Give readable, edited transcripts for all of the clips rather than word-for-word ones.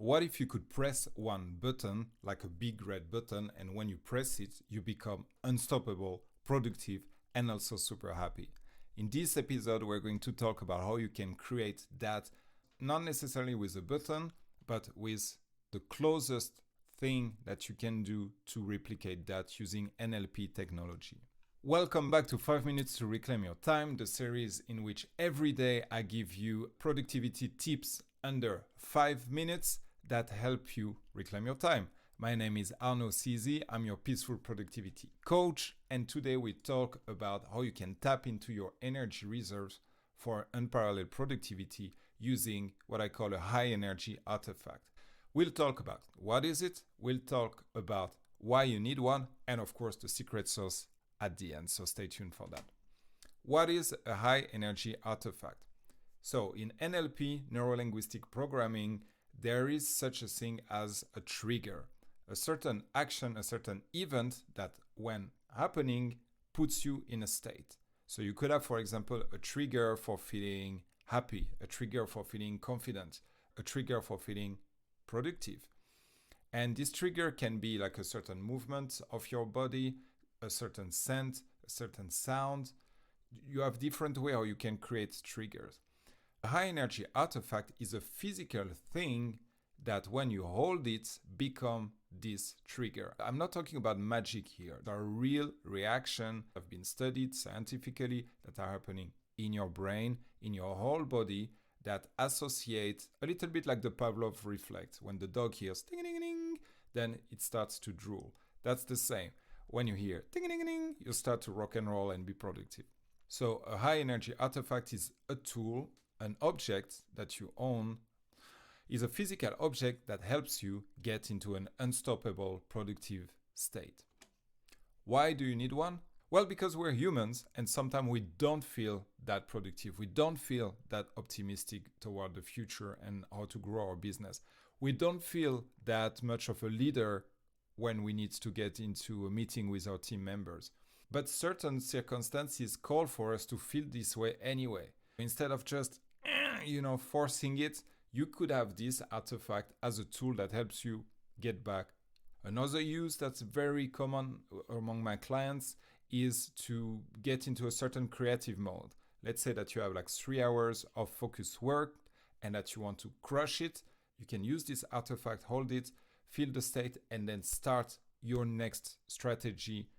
What if you could press one button, like a big red button, and when you press it, you become unstoppable, productive, and also super happy? In this episode, we're going to talk about how you can create that, not necessarily with a button, but with the closest thing that you can do to replicate that using NLP technology. Welcome back to 5 Minutes to Reclaim Your Time, the series in which every day I give you productivity tips under 5 minutes that help you reclaim your time. My name is Arnaud Sizi. I'm your peaceful productivity coach, and today we talk about how you can tap into your energy reserves for unparalleled productivity using what I call a high energy artifact. We'll talk about what is it, we'll talk about why you need one, and of course the secret sauce at the end, so stay tuned for that. What is a high energy artifact? So in NLP, neuro-linguistic programming, there is such a thing as a trigger, a certain action, a certain event that when happening puts you in a state. So you could have, for example, a trigger for feeling happy, a trigger for feeling confident, a trigger for feeling productive. And this trigger can be like a certain movement of your body, a certain scent, a certain sound. You have different ways how you can create triggers. A high energy artifact is a physical thing that when you hold it become this trigger. I'm not talking about magic here. There are real reactions that have been studied scientifically that are happening in your brain, in your whole body, that associate a little bit like the Pavlov reflex. When the dog hears ding ding ding, then it starts to drool. That's the same. When you hear ding ding ding, you start to rock and roll and be productive. So a high energy artifact is a tool, an object that you own, is a physical object that helps you get into an unstoppable productive state. Why do you need one? Well, because we're humans and sometimes we don't feel that productive. We don't feel that optimistic toward the future and how to grow our business. We don't feel that much of a leader when we need to get into a meeting with our team members. But certain circumstances call for us to feel this way anyway. Instead of just, forcing it, you could have this artifact as a tool that helps you get back. Another use that's very common among my clients is to get into a certain creative mode. Let's say that you have like 3 hours of focused work and that you want to crush it. You can use this artifact, hold it, feel the state, and then start your next strategy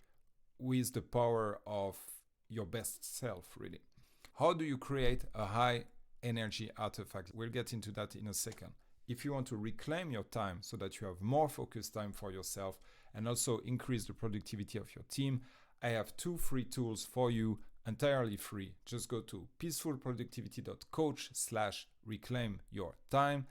with the power of your best self, really. How do you create a high energy artifact? We'll get into that in a second. If you want to reclaim your time so that you have more focused time for yourself and also increase the productivity of your team, I have 2 free tools for you, entirely free. Just go to peacefulproductivity.coach/reclaim your time,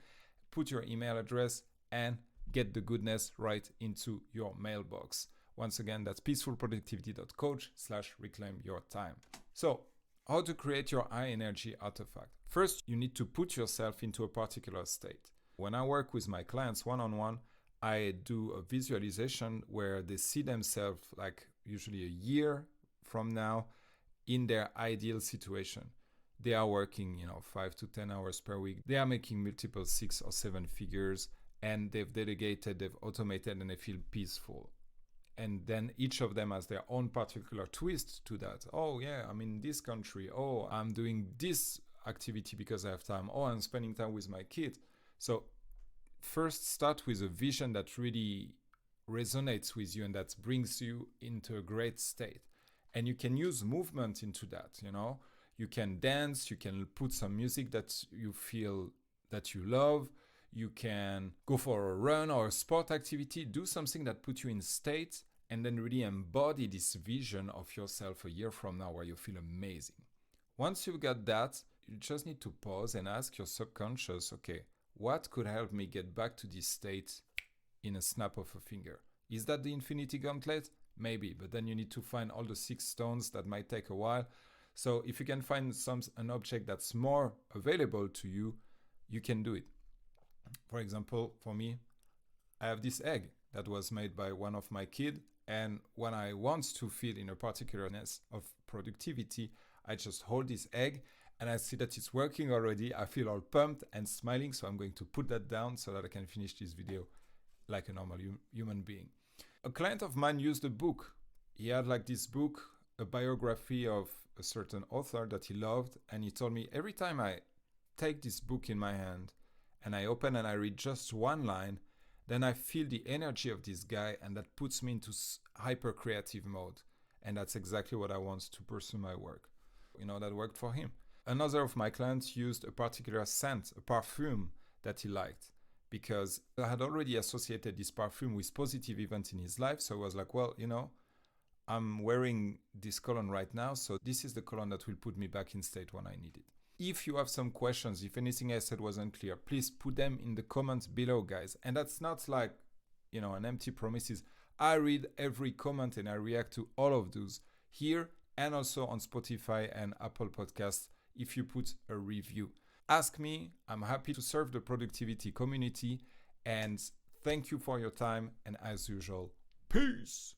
put your email address, and get the goodness right into your mailbox. Once again, that's peacefulproductivity.coach/reclaim your time. So, how to create your high energy artifact? First, you need to put yourself into a particular state. When I work with my clients one-on-one, I do a visualization where they see themselves like usually a year from now in their ideal situation. They are working, 5 to 10 hours per week. They are making multiple 6 or 7 figures, and they've delegated, they've automated, and they feel peaceful. And then each of them has their own particular twist to that. Oh yeah, I'm in this country. Oh, I'm doing this activity because I have time. Oh, I'm spending time with my kid. So first start with a vision that really resonates with you and that brings you into a great state. And you can use movement into that, You can dance, you can put some music that you feel that you love. You can go for a run or a sport activity, do something that puts you in state, and then really embody this vision of yourself a year from now where you feel amazing. Once you've got that, you just need to pause and ask your subconscious, okay, what could help me get back to this state in a snap of a finger? Is that the infinity gauntlet? Maybe, but then you need to find all the 6 stones. That might take a while. So if you can find an object that's more available to you, you can do it. For example, for me, I have this egg that was made by one of my kids. And when I want to feel in a particularness of productivity, I just hold this egg and I see that it's working already. I feel all pumped and smiling, so I'm going to put that down so that I can finish this video like a normal human being. A client of mine used a book. He had like this book, a biography of a certain author that he loved, and he told me every time I take this book in my hand and I open and I read just one line, then I feel the energy of this guy, and that puts me into hyper creative mode. And that's exactly what I want to pursue my work. That worked for him. Another of my clients used a particular scent, a perfume that he liked, because I had already associated this perfume with positive events in his life. So I was like, well, I'm wearing this cologne right now, so this is the cologne that will put me back in state when I need it. If you have some questions, if anything I said was unclear, please put them in the comments below, guys. And that's not like, an empty promises. I read every comment and I react to all of those here and also on Spotify and Apple Podcasts if you put a review. Ask me. I'm happy to serve the productivity community. And thank you for your time. And as usual, peace.